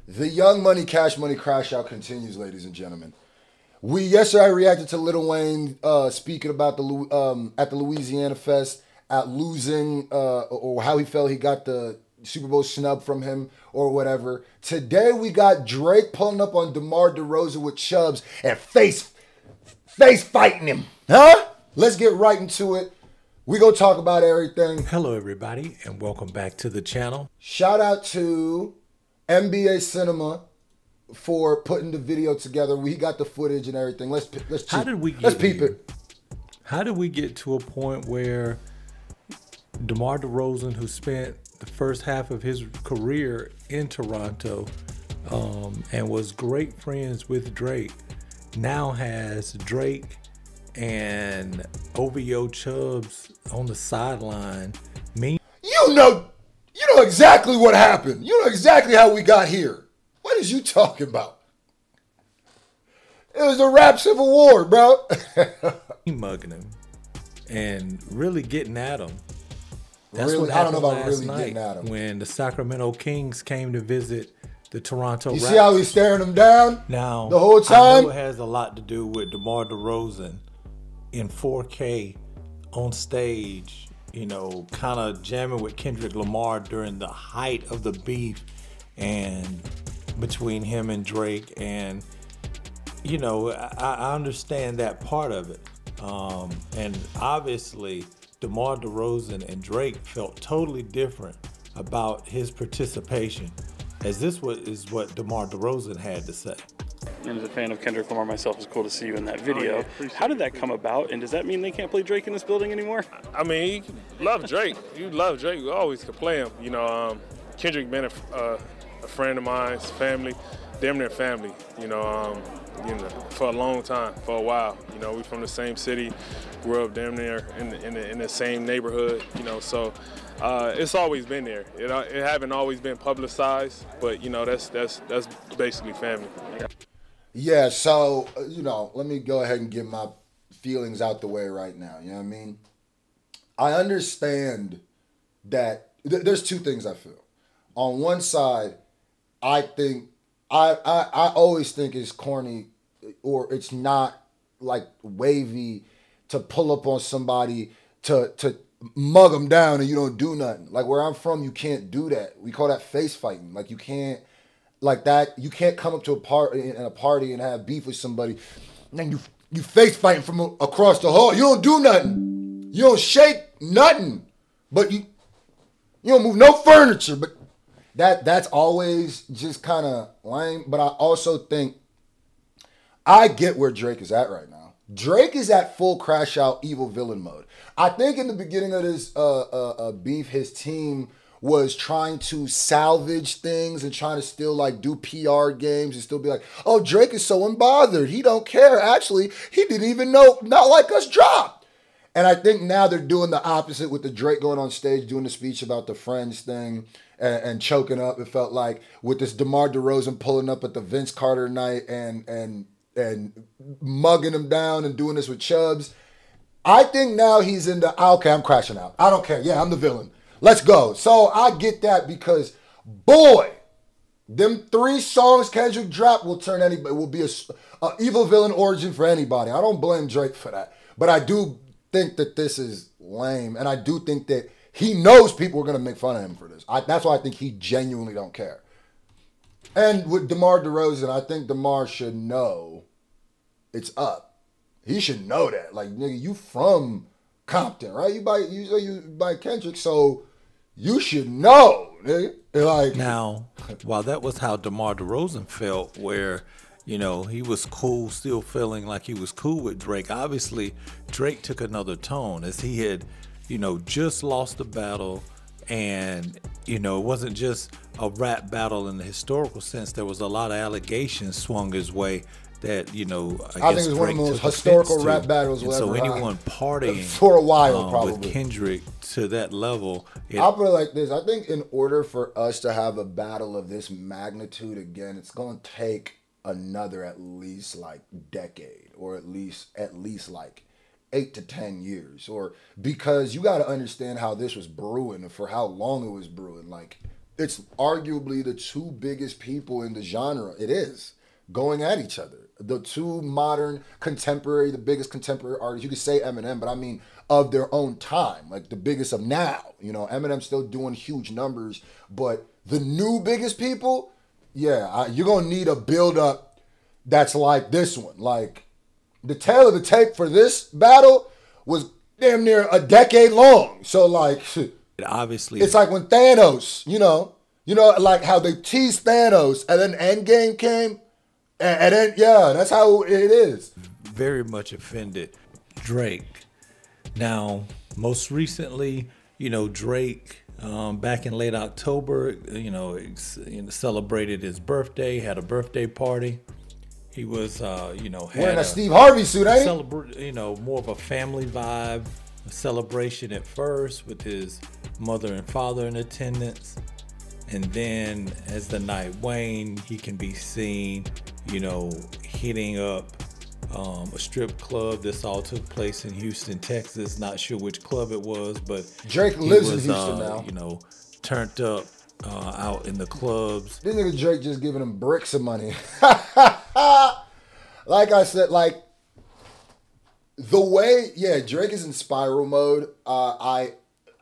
The Young Money Cash Money Crash Out continues, ladies and gentlemen. We yesterday reacted to Lil Wayne speaking about the at the Louisiana Fest at losing or how he felt he got the Super Bowl snub from him or whatever. Today we got Drake pulling up on Demar Derozan with Chubbs and face fighting him. Huh? Let's get right into it. We gonna talk about everything. Hello everybody and welcome back to the channel. Shout out to NBA Cinema for putting the video together. We got the footage and everything. Let's peep it. How did we get to a point where Demar Derozan, who spent the first half of his career in Toronto and was great friends with Drake, now has Drake and OVO Chubbs on the sideline? You know exactly what happened. You know exactly how we got here. What is you talking about? It was a rap civil war, bro. Mugging him and really getting at him. That's really, I don't know about really getting at him. When the Sacramento Kings came to visit the Toronto Raptors. You see how he's staring him down now the whole time? I know it has a lot to do with DeMar DeRozan in 4K on stage, you know, kind of jamming with Kendrick Lamar during the height of the beef and between him and Drake. And, you know, I understand that part of it. And obviously, DeMar DeRozan and Drake felt totally different about his participation, as this is what DeMar DeRozan had to say. And as a fan of Kendrick Lamar myself, it's cool to see you in that video. How did that come about, and does that mean they can't play Drake in this building anymore? I mean, you love Drake. You love Drake. You always could play him. You know, Kendrick been a friend of mine, family, damn near family. You know, for a long time, for a while. You know, we from the same city, grew up damn near in the same neighborhood. You know, so it's always been there. It haven't always been publicized, but you know, that's basically family. Yeah, so, you know, let me go ahead and get my feelings out the way right now. You know what I mean? I understand that there's two things I feel. On one side, I think, I always think it's corny or it's not like wavy to pull up on somebody to mug them down and you don't do nothing. Like where I'm from, you can't do that. We call that face fighting. Like you can't. Like that, you can't come up to a party and have beef with somebody, and then you face fighting from across the hall. You don't do nothing. You don't shake nothing. But you don't move no furniture. But that's always just kind of lame. But I also think I get where Drake is at right now. Drake is at full crash out evil villain mode. I think in the beginning of this beef, his team was trying to salvage things and trying to still like do PR games and still be like, oh, Drake is so unbothered. He don't care. Actually, he didn't even know Not Like Us dropped. And I think now they're doing the opposite with the Drake going on stage, doing the speech about the Friends thing and choking up. It felt like with this DeMar DeRozan pulling up at the Vince Carter night and mugging him down and doing this with Chubbs. I think now he's in the, okay, I'm crashing out. I don't care. Yeah, I'm the villain. Let's go. So I get that because, boy, them 3 songs Kendrick dropped will be a evil villain origin for anybody. I don't blame Drake for that. But I do think that this is lame. And I do think that he knows people are going to make fun of him for this. That's why I think he genuinely don't care. And with DeMar DeRozan, I think DeMar should know it's up. He should know that. Like, nigga, you from Compton, right? You buy Kendrick, so you should know, nigga. Like, now, while that was how DeMar DeRozan felt, where, you know, he was cool, still feeling like he was cool with Drake, obviously Drake took another tone as he had, you know, just lost the battle. And, you know, it wasn't just a rap battle in the historical sense. There was a lot of allegations swung his way that, you know, I think it was one of the most historical rap battles we'll so ever anyone partying for a while probably with Kendrick to that level, I'll put it like this. I think in order for us to have a battle of this magnitude again, it's going to take another at least like decade, or at least like 8 to 10 years, or because you got to understand how this was brewing and for how long it was brewing. Like it's arguably the two biggest people in the genre. It is going at each other. The two modern contemporary, the biggest contemporary artists. You could say Eminem, but I mean of their own time, like the biggest of now. You know, Eminem's still doing huge numbers, but the new biggest people, yeah, you're gonna need a build up that's like this one. Like the tail of the tape for this battle was damn near a decade long. So like, obviously, it's like when Thanos, you know, like how they teased Thanos and then Endgame came, and then yeah, that's how it is. Very much offended Drake. Now, most recently, you know, Drake, back in late October, celebrated his birthday, had a birthday party. He was, had wearing a Steve Harvey suit, ain't he? More of a family vibe, a celebration at first with his mother and father in attendance. And then as the night waned, he can be seen, hitting up a strip club. This all took place in Houston, Texas. Not sure which club it was, but Drake lives in Houston now. Turned up out in the clubs. This nigga Drake just giving him bricks of money. Like I said, like the way, Drake is in spiral mode. I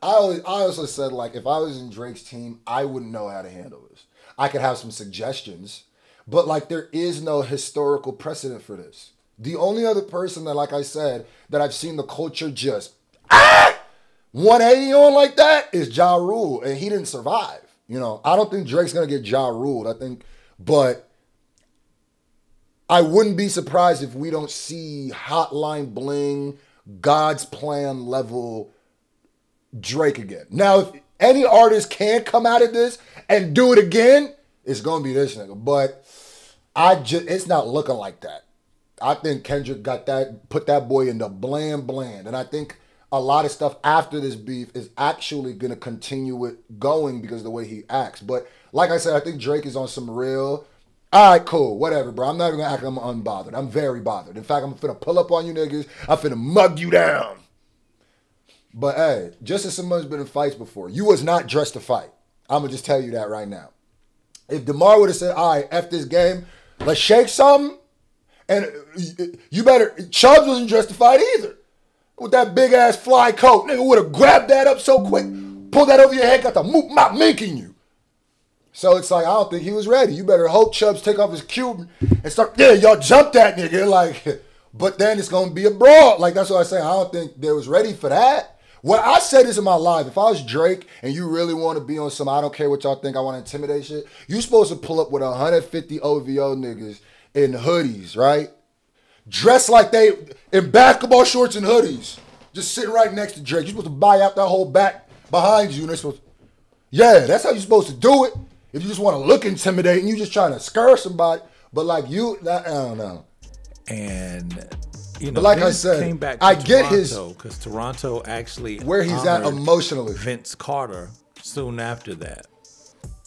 also said, like, if I was in Drake's team, I wouldn't know how to handle this. I could have some suggestions, but like there is no historical precedent for this. The only other person that, like I said, that I've seen the culture just 180 on like that is Ja Rule, and he didn't survive. I don't think Drake's gonna get Ja Ruled. But I wouldn't be surprised if we don't see Hotline Bling, God's Plan level Drake again. Now, if any artist can come out of this and do it again, it's gonna be this nigga. But it's not looking like that. I think Kendrick put that boy in the bland. And I think a lot of stuff after this beef is actually going to continue it going because of the way he acts. But like I said, I think Drake is on some real, all right, cool, whatever, bro. I'm not even going to act like I'm unbothered. I'm very bothered. In fact, I'm finna pull up on you niggas. I'm finna mug you down. But hey, just as someone's been in fights before, you was not dressed to fight. I'm going to just tell you that right now. If DeMar would have said, all right, F this game, let's shake something, and you better, Chubbs wasn't dressed to fight either. With that big ass fly coat, nigga would have grabbed that up so quick, pulled that over your head, got the mop making you. So it's like, I don't think he was ready. You better hope Chubbs take off his Cuban and start, y'all jump that nigga. Like, but then it's going to be a brawl. Like, that's what I say. I don't think they was ready for that. What I said this in my life, if I was Drake and you really want to be on some, I don't care what y'all think, I want to intimidate shit, you supposed to pull up with 150 OVO niggas in hoodies, right? Dressed like they in basketball shorts and hoodies, just sitting right next to Drake. You're supposed to buy out that whole back behind you, and they're supposed to, that's how you're supposed to do it. If you just want to look intimidating, you just trying to scare somebody. But like I don't know. And but like Vince I said, came back to I get Toronto, because Toronto actually where he's at emotionally. Vince Carter soon after that.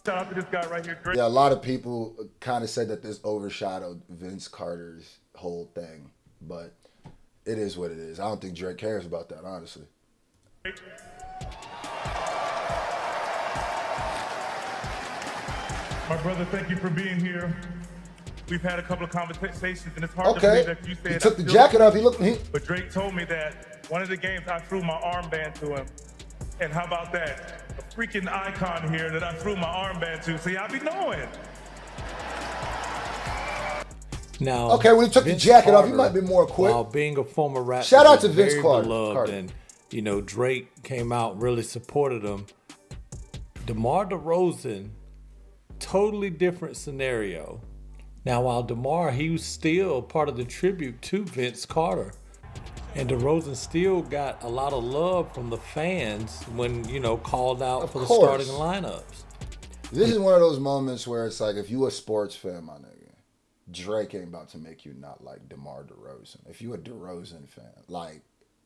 Shout out to this guy right here. Great. Yeah, a lot of people kind of said that this overshadowed Vince Carter's whole thing, but it is what it is. I don't think Drake cares about that, honestly. My brother, thank you for being here. We've had a couple of conversations, and it's hard to believe that you said he took the jacket off. But Drake told me that one of the games I threw my armband to him, and how about that? A freaking icon here that I threw my armband to. See, I be knowing. Now, okay, when he took Vince the jacket Carter, off, he might be more quick. While being a former rapper, shout out to Vince very Carter. Beloved, and Drake came out, really supported him. Demar Derozan, totally different scenario. Now, while Demar, he was still part of the tribute to Vince Carter, and Derozan still got a lot of love from the fans when called out for the starting lineups. This is one of those moments where it's like, if you a sports fan, my nigga, Drake ain't about to make you not like DeMar DeRozan. If you a DeRozan fan, like,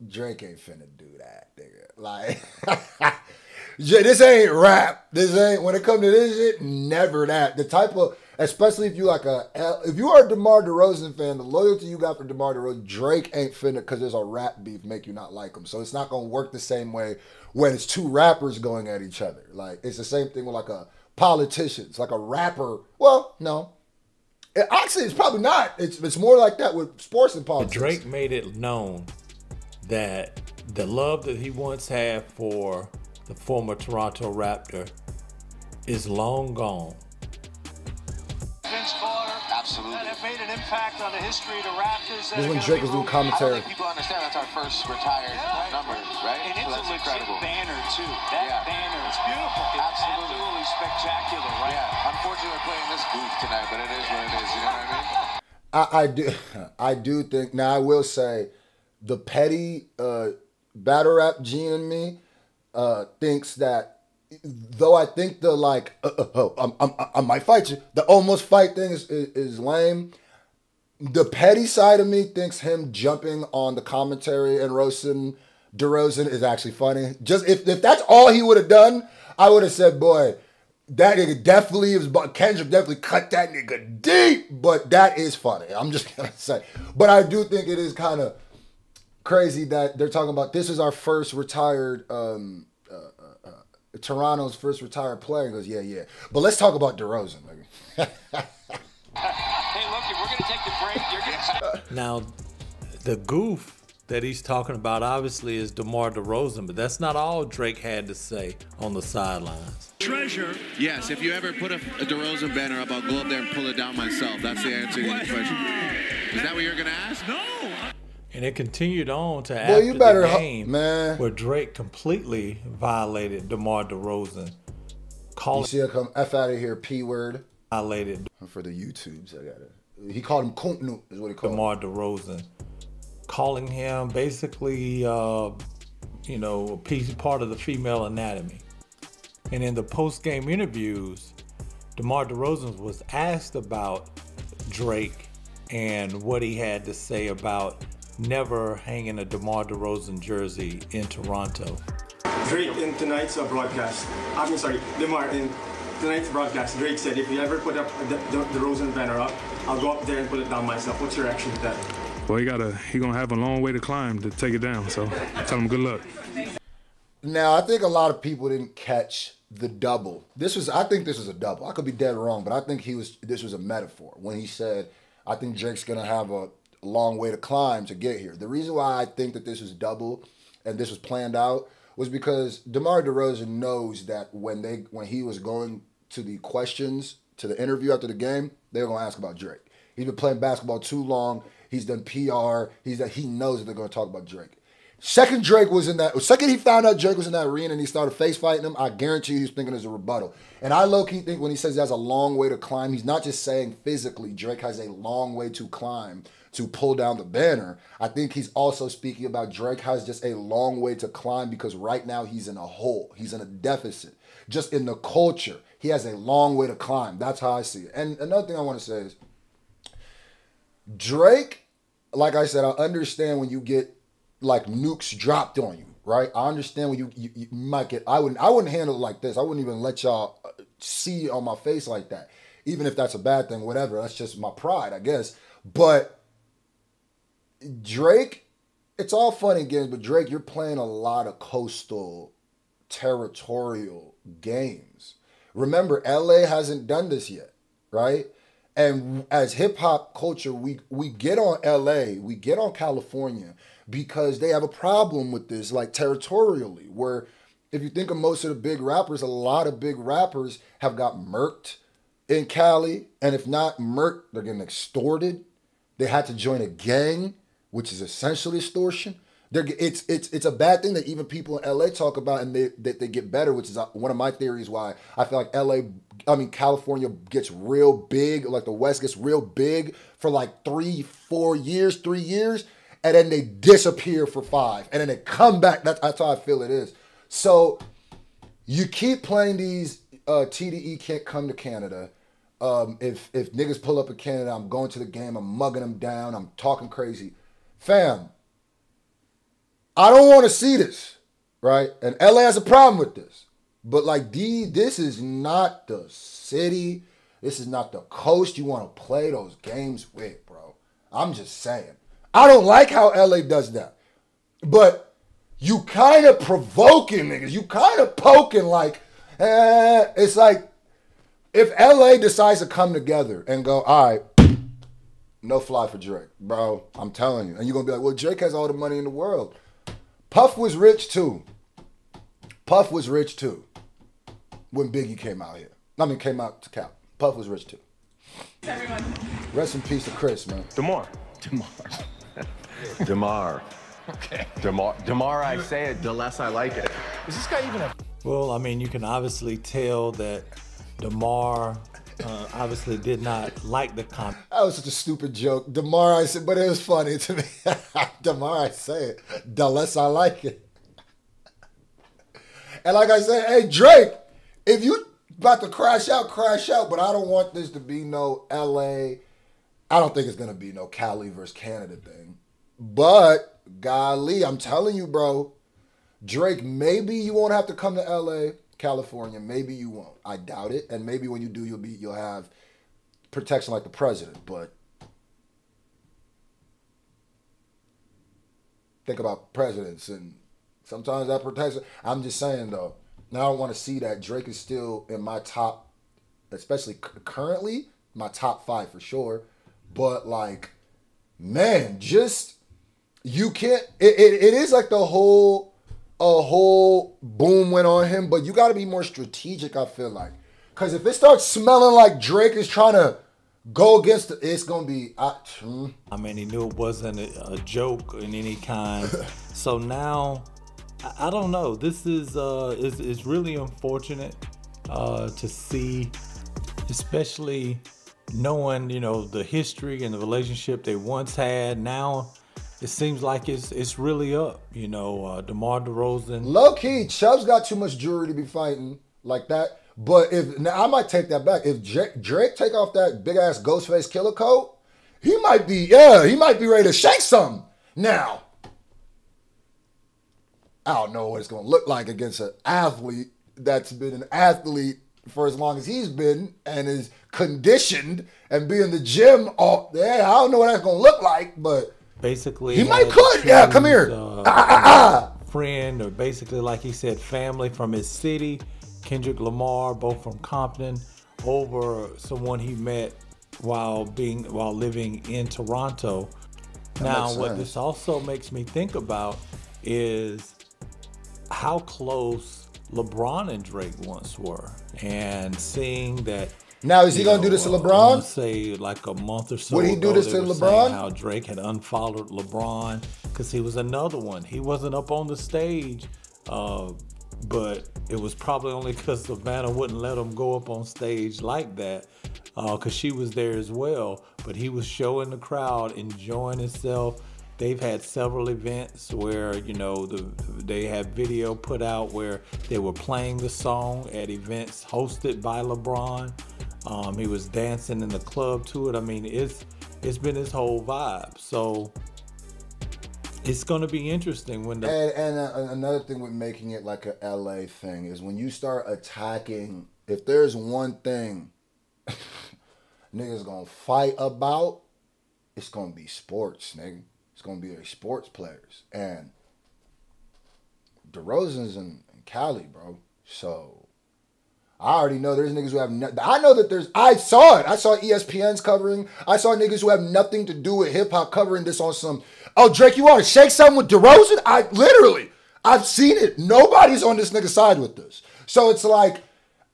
Drake ain't finna do that, nigga. Like, this ain't rap. This ain't, when it comes to this shit, never that. The type of, especially if you if you are a DeMar DeRozan fan, the loyalty you got for DeMar DeRozan, Drake ain't finna, because there's a rap beef, make you not like him. So it's not gonna work the same way when it's two rappers going at each other. Like, it's the same thing with like a politicians, like a rapper. Well, no. Actually, it's probably not. It's more like that with sports and politics. But Drake made it known that the love that he once had for the former Toronto Raptor is long gone. Absolutely. And it made an impact on the history of the Raptors. This is when Drake was doing commentary. I don't think people understand that's our first retired number, right? And it's so that's a legit incredible. banner, too. That banner is beautiful. It's absolutely spectacular, right? Yeah. Unfortunately, we're playing this booth tonight, but it is what it is. You know what I mean? I do think. Now, I will say, the petty battle rap gene in me thinks that. Though I think the I might fight you. The almost fight thing is lame. The petty side of me thinks him jumping on the commentary and roasting DeRozan is actually funny. Just if that's all he would have done, I would have said, boy, that nigga definitely is. Kendrick definitely cut that nigga deep. But that is funny. I'm just gonna say. But I do think it is kind of crazy that they're talking about this is our first retired. Toronto's first retired player. He goes, yeah. But let's talk about DeRozan. Hey, look, if we're going to take the break, you're going to... Now, the goof that he's talking about obviously is DeMar DeRozan, but that's not all Drake had to say on the sidelines. Treasure. Yes, if you ever put a DeRozan banner up, I'll go up there and pull it down myself. That's the answer to your question. Is that what you're going to ask? No. And it continued on to after the game where Drake completely violated DeMar DeRozan. You see it come F out of here, P word. Violated. For the YouTubes, I got it. He called him Kuntnu, is what he called DeMar DeRozan. Calling him basically, a part of the female anatomy. And in the post-game interviews, DeMar DeRozan was asked about Drake and what he had to say about never hanging a DeMar DeRozan jersey in Toronto. Drake in tonight's broadcast, DeMar in tonight's broadcast, Drake said, if you ever put up the DeRozan banner up, I'll go up there and put it down myself. What's your reaction to that? Well, he gonna have a long way to climb to take it down, so tell him good luck. Now, I think a lot of people didn't catch the double. I think this was a double. I could be dead wrong, but I think this was a metaphor when he said, I think Drake's gonna have a long way to climb to get here. The reason why I think that this was double and this was planned out was because DeMar DeRozan knows that when he was going to the questions, to the interview after the game, they were going to ask about Drake. He's been playing basketball too long. He's done PR. He knows that they're going to talk about Drake. Second he found out Drake was in that arena and he started face fighting him, I guarantee you he was thinking as a rebuttal. And I low-key think when he says he has a long way to climb, he's not just saying physically Drake has a long way to climb to pull down the banner. I think he's also speaking about Drake has just a long way to climb because right now he's in a hole. He's in a deficit. Just in the culture, he has a long way to climb. That's how I see it. And another thing I want to say is Drake, like I said, I understand when you get like nukes dropped on you, right? I understand when you might get, I wouldn't handle it like this. I wouldn't even let y'all see it on my face like that. Even if that's a bad thing, whatever. That's just my pride, I guess. But Drake, it's all fun and games, but Drake, you're playing a lot of coastal, territorial games. Remember, LA hasn't done this yet, right? And as hip-hop culture, we get on LA, we get on California because they have a problem with this, like territorially, where if you think of most of the big rappers, a lot of big rappers have got murked in Cali. And if not murked, they're getting extorted. They had to join a gang, which is essentially extortion. It's a bad thing that even people in LA talk about and they get better, which is one of my theories why I feel like California gets real big, like the West gets real big for like 3 years, and then they disappear for 5, and then they come back. That's how I feel it is. So you keep playing these TDE can't come to Canada. If niggas pull up in Canada, I'm going to the game, I'm mugging them down, I'm talking crazy. Fam, I don't want to see this, right? And LA has a problem with this. But like this is not the city. This is not the coast you want to play those games with, bro. I'm just saying. I don't like how LA does that. But you kind of provoking niggas. You kind of poking like, it's like, if LA decides to come together and go, all right, no fly for Drake, bro, I'm telling you. And you're going to be like, well, Drake has all the money in the world. Puff was rich too. Puff was rich too when Biggie came out here. I mean, came out to Cal. Puff was rich too. Everyone. Rest in peace to Chris, man. Demar. Demar. Okay. Demar, I say it, the less I like it. Is this guy even a... Well, I mean, you can obviously tell that Demar obviously did not like the comment. That was such a stupid joke. Demar, I said, but it was funny to me. Demar, I say it, the less I like it. And like I said, hey, Drake, if you about to crash out, but I don't want this to be no LA. I don't think it's going to be no Cali versus Canada thing. But, golly, I'm telling you, bro, Drake, maybe you won't have to come to LA, California. Maybe you won't. I doubt it. And maybe when you do, you'll have protection like the president. But think about presidents, and sometimes that protection. I'm just saying, though, now I don't want to see that. Drake is still in my top, especially currently, my top 5 for sure. But, like, man, just, you can't, it is like a whole boom went on him, but you got to be more strategic, I feel like. Because if it starts smelling like Drake is trying to go against it's going to be, I mean, he knew it wasn't a joke in any kind. So now, I don't know. This is really unfortunate to see, especially knowing, you know, the history and the relationship they once had. Now it seems like it's really up. You know, Demar Derozan. Low key, Chubb's got too much jewelry to be fighting like that. But now I might take that back. If Drake take off that big ass Ghostface Killer coat, he might be ready to shake something. Now, I don't know what it's gonna look like against an athlete that's been an athlete for as long as he's been and is conditioned and be in the gym all day. I don't know what that's gonna look like, but basically he might could. Yeah, come here. Friend, or basically, like he said, family from his city. Kendrick Lamar, both from Compton, over someone he met while living in Toronto. Now, what this also makes me think about is how close LeBron and Drake once were, and seeing that. Now, is he gonna do this to LeBron? Say like a month or so. Would he do this to LeBron? How Drake had unfollowed LeBron because he was another one. He wasn't up on the stage, but it was probably only because Savannah wouldn't let him go up on stage like that, because she was there as well. But he was showing the crowd, enjoying himself. They've had several events where, you know, they had video put out where they were playing the song at events hosted by LeBron. He was dancing in the club to it. I mean, it's been his whole vibe. So it's going to be interesting when another thing with making it like a LA thing is when you start attacking. If there's one thing niggas gonna fight about, it's gonna be sports, nigga. It's gonna be their sports players, and DeRozan's in Cali, bro. So I already know there's niggas who have I know that there's. I saw it. I saw ESPN's covering. I saw niggas who have nothing to do with hip hop covering this on some. Oh, Drake, you want to shake something with DeRozan? I've seen it. Nobody's on this nigga's side with this. So it's like,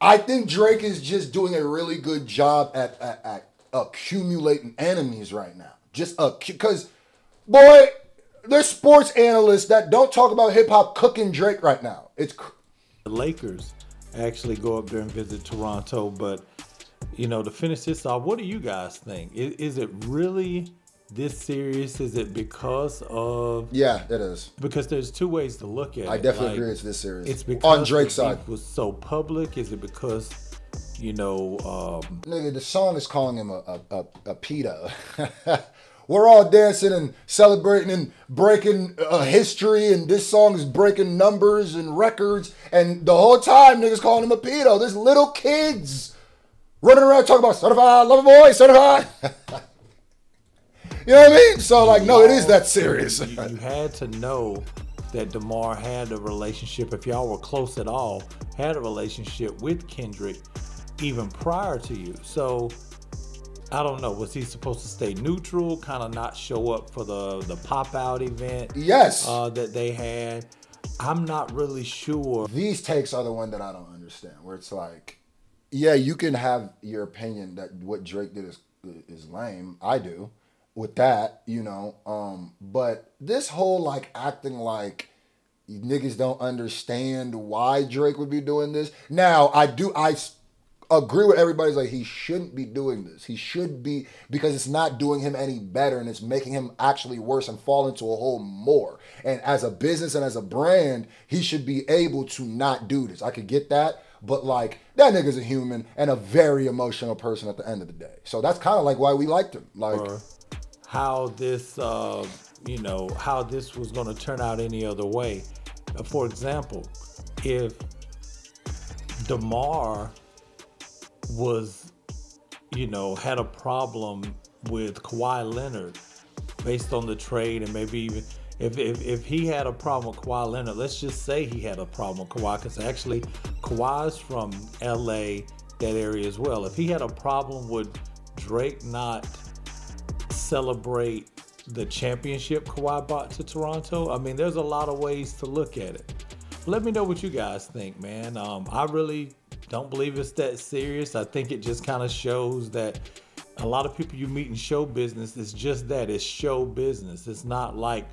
I think Drake is just doing a really good job at accumulating enemies right now. Just because, boy, there's sports analysts that don't talk about hip hop cooking Drake right now. It's the Lakers actually go up there and visit Toronto, but you know, to finish this off, what do you guys think? Is it really this serious? Is it because of? Yeah, it is. Because there's two ways to look at it. I definitely agree it's this serious. It's because on Drake's side was so public. Is it because, you know, nigga, the song is calling him a pedo. We're all dancing and celebrating and breaking history, and this song is breaking numbers and records, and the whole time niggas calling him a pedo. There's little kids running around talking about certified lover boy, certified. You know what I mean? So, like, no, it is that serious. You had to know that DeMar had a relationship, if y'all were close at all, had a relationship with Kendrick. even prior to you. So I don't know. Was he supposed to stay neutral, kind of not show up for the pop-out event? Yes. That they had. I'm not really sure. These takes are the one that I don't understand, where it's like, yeah, you can have your opinion that what Drake did is lame. I do with that, you know. But this whole like acting like niggas don't understand why Drake would be doing this. Now, I agree with everybody's like, he shouldn't be doing this. He should be, because it's not doing him any better and it's making him actually worse and fall into a hole more. And as a business and as a brand, he should be able to not do this. I could get that, but like, that nigga's a human and a very emotional person at the end of the day. So that's kind of like why we liked him. Like how this, you know, how this was going to turn out any other way. For example, if Demar was, you know, had a problem with Kawhi Leonard based on the trade, and maybe even if he had a problem with Kawhi Leonard, let's just say he had a problem with Kawhi, because actually Kawhi's from LA, that area as well. If he had a problem with Drake not celebrate the championship Kawhi brought to Toronto, I mean, there's a lot of ways to look at it. Let me know what you guys think, man. I really don't believe it's that serious. I think it just kind of shows that a lot of people you meet in show business, it's just that, it's show business. It's not like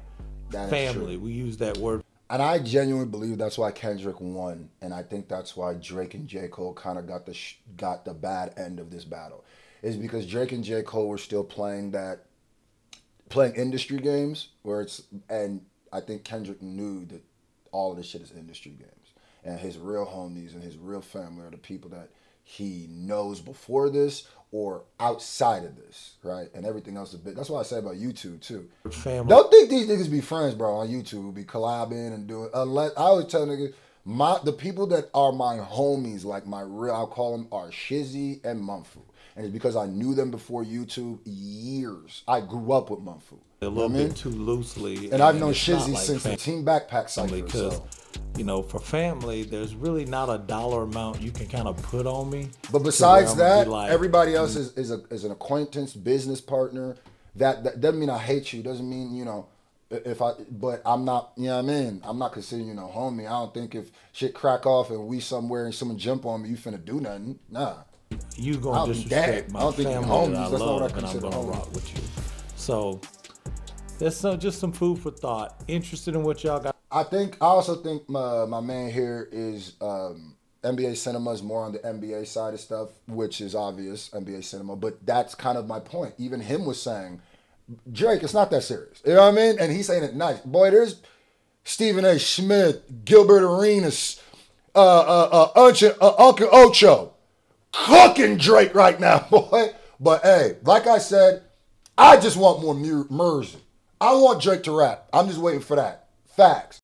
that family. We use that word. And I genuinely believe that's why Kendrick won. And I think that's why Drake and J. Cole kind of got the bad end of this battle. Is because Drake and J. Cole were still playing industry games, and I think Kendrick knew that all of this shit is industry games. And his real homies and his real family are the people that he knows before this or outside of this, right? And everything else is bit. That's what I say about YouTube too. Family. Don't think these niggas be friends, bro, on YouTube. Be collabing and doing. Unless I always tell niggas, the people that are my homies, like my real, I'll call them, are Shizzy and Mumfu. And it's because I knew them before YouTube years. I grew up with Mumfu. A little bit too loosely. And I've known Shizzy like since the Team Backpack cycle. Because, you know, for family, there's really not a dollar amount you can kind of put on me. But besides that, like, everybody else is an acquaintance, business partner. That doesn't mean I hate you. Doesn't mean, you know, but I'm not, you know what I mean? I'm not considering you no homie. I don't think if shit crack off and we somewhere and someone jump on me, you finna do nothing. Nah. You gonna disrespect my family that I love, and I'm gonna rock with you. So that's just some food for thought. Interested in what y'all got? I also think my man here is NBA cinema is more on the NBA side of stuff, which is obvious, NBA cinema. But that's kind of my point. Even him was saying, Drake, it's not that serious. You know what I mean? And he's saying it nice. Boy, there's Stephen A. Smith, Gilbert Arenas, Uncle Ocho cooking Drake right now, boy. But hey, like I said, I just want more Mersey. I want Drake to rap. I'm just waiting for that. Facts.